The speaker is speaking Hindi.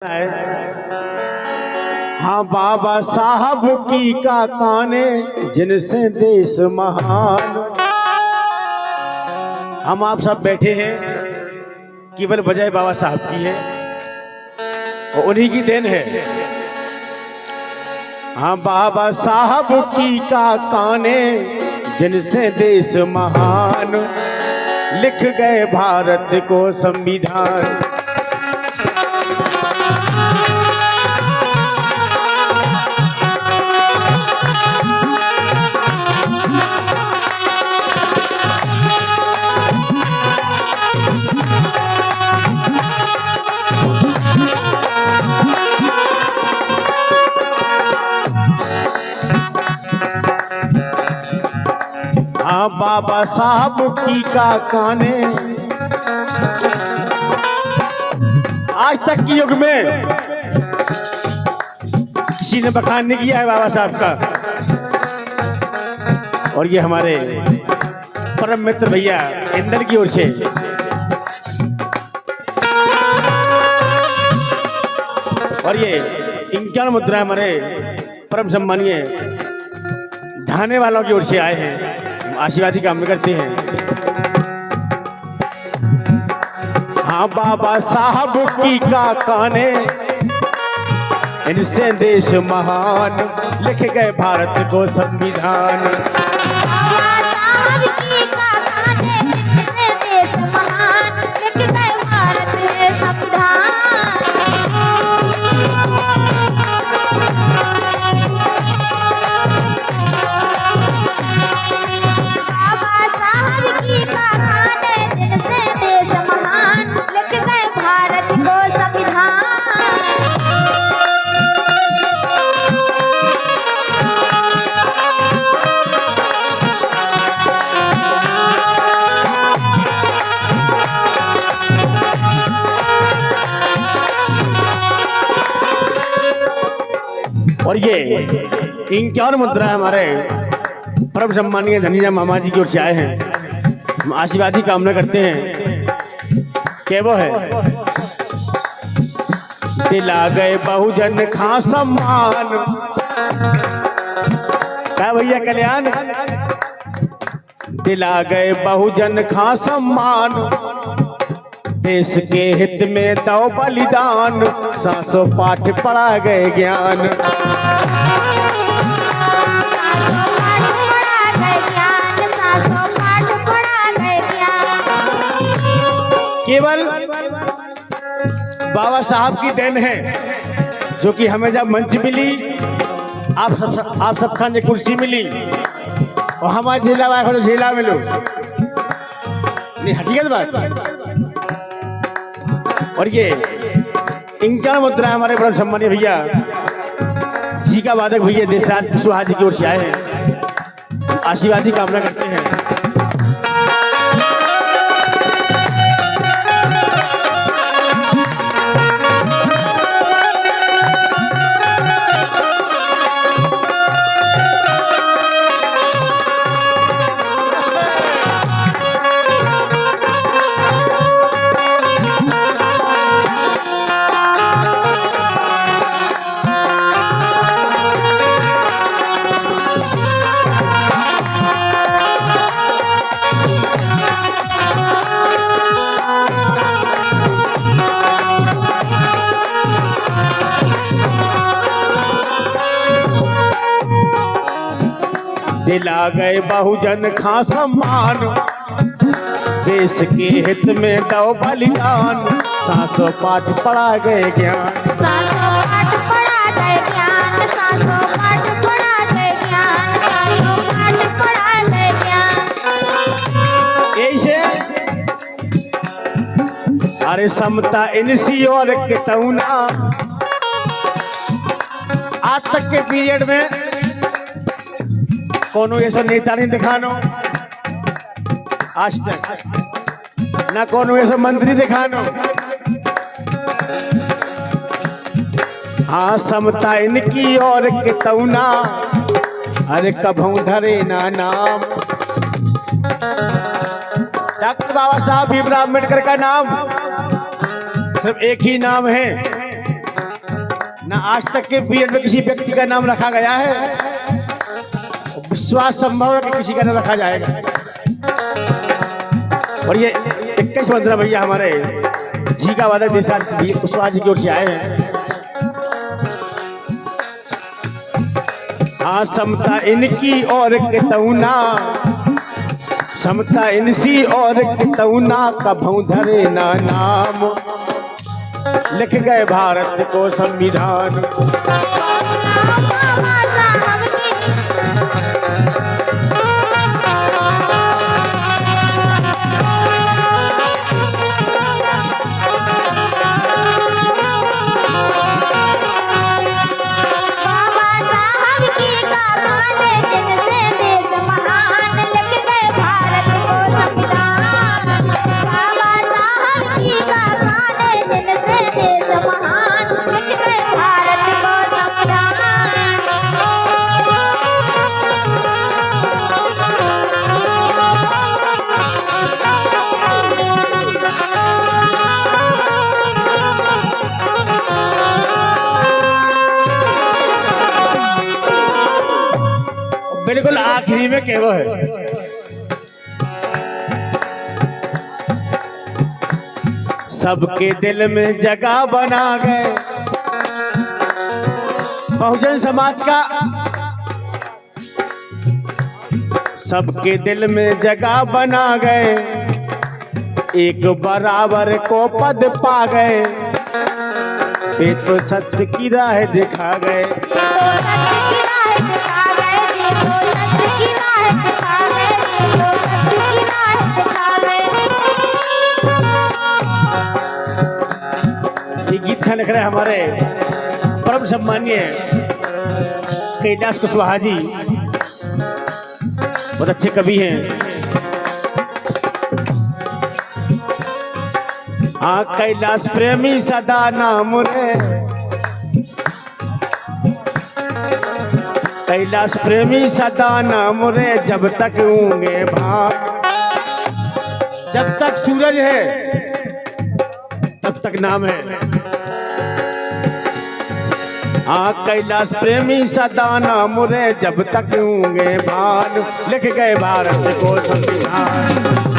हाँ बाबा साहब की का काने जिनसे देश महान। हम आप सब बैठे हैं केवल वजह बाबा साहब की है और उन्हीं की देन है। हाँ बाबा साहब की का काने जिनसे देश महान, लिख गए भारत को संविधान। हाँ बाबा साहब की का काने, आज तक की युग में किसी ने बखान नहीं किया है बाबा साहब का। और ये हमारे परम मित्र भैया इंदल की ओर से और ये 51 मुद्रा हमारे परम सम्मानीय ढाने वालों की ओर से आए हैं। आशीर्वादी काम करते हैं। हाँ बाबा साहब की का काने इनसे देश महान, लिख गए भारत को संविधान। और ये 51 मुद्रा हमारे परम सम्मानीय धनीराम मामा जी की ओर से आए हैं। हम आशीर्वादी कामना करते हैं कि वो है दिला गए बहुजन खा सम्मान। क्या भैया कल्याण, दिला गए बहुजन खा सम्मान, देश के हित में दो बलिदान, सांसों पाठ पढ़ा गए ज्ञान। केवल बाबा साहब की देन है जो कि हमें जब मंच मिली, आप सब खाने कुर्सी मिली और हमारे झेला वाला तो झेला मिलो नहीं, हकीकत बात। और ये 51 मुद्रा हमारे परम सम्मानीय भैया जी का वादक भैया देशराज कुशवाहा जी की ओर से आए हैं। आशीर्वादी कामना करते हैं। दिला गए बहुजन खा सम्मान, देश के हित में दो बलिदान, सांसों पाठ पढ़ा गए ज्ञान। सांसों पाठ पढ़ा गए ज्ञान, सांसों पाठ पढ़ा गए ज्ञान, सांसों पाठ पढ़ा गए ज्ञान। ऐसे अरे समता इनसी और कितौना, आज तक के पीरियड में कोनो ऐसा नेता नहीं दिखानो, आज तक ना कोनो ऐसा मंत्री दिखानो। हाँ समता इनकी और कितौना, अरे कभू धरे ना नाम। डॉक्टर बाबा साहब भीमराव अम्बेडकर का नाम सिर्फ एक ही नाम है, ना आज तक के पीरियड में किसी व्यक्ति का नाम रखा गया है, विश्वास संभव है कि किसी का नाम रखा जाएगा। और ये 21 भैया हमारे जी का वादक निषाद कुशवाहा जी की ओर से आए हैं। हाँ समता इनकी और कितौना, समता इनसी और कितौना कभू धरे ना नाम, लिख गए भारत को संविधान। बाबा साहब की बाबा साहब की गाने जिनसे देश महान, लिख गए भारत को संविधान। बाबा साहब की गाने जिनसे देश महान, लिख गए भारत को संविधान। बिल्कुल आखिरी में केवल है, सबके दिल में जगह बना गए। बहुजन समाज का सबके दिल में जगह बना गए, एक बराबर को पद पा गए, ये तो सत्य की राह दिखा गए। ये गीत लिख रहे हमारे परम सम्मानीय कैलाश कुशवाहा जी, बहुत अच्छे कवि हैं। हाँ कैलाश प्रेमी सदा नाम रे, कैलाश प्रेमी सदा नाम रे, जब तक होंगे भाग, जब तक सूरज है तब तक नाम है। हाँ कैलाश प्रेमी सदा नाम रे, जब तक होंगे भान, लिख गए भारत को संविधान।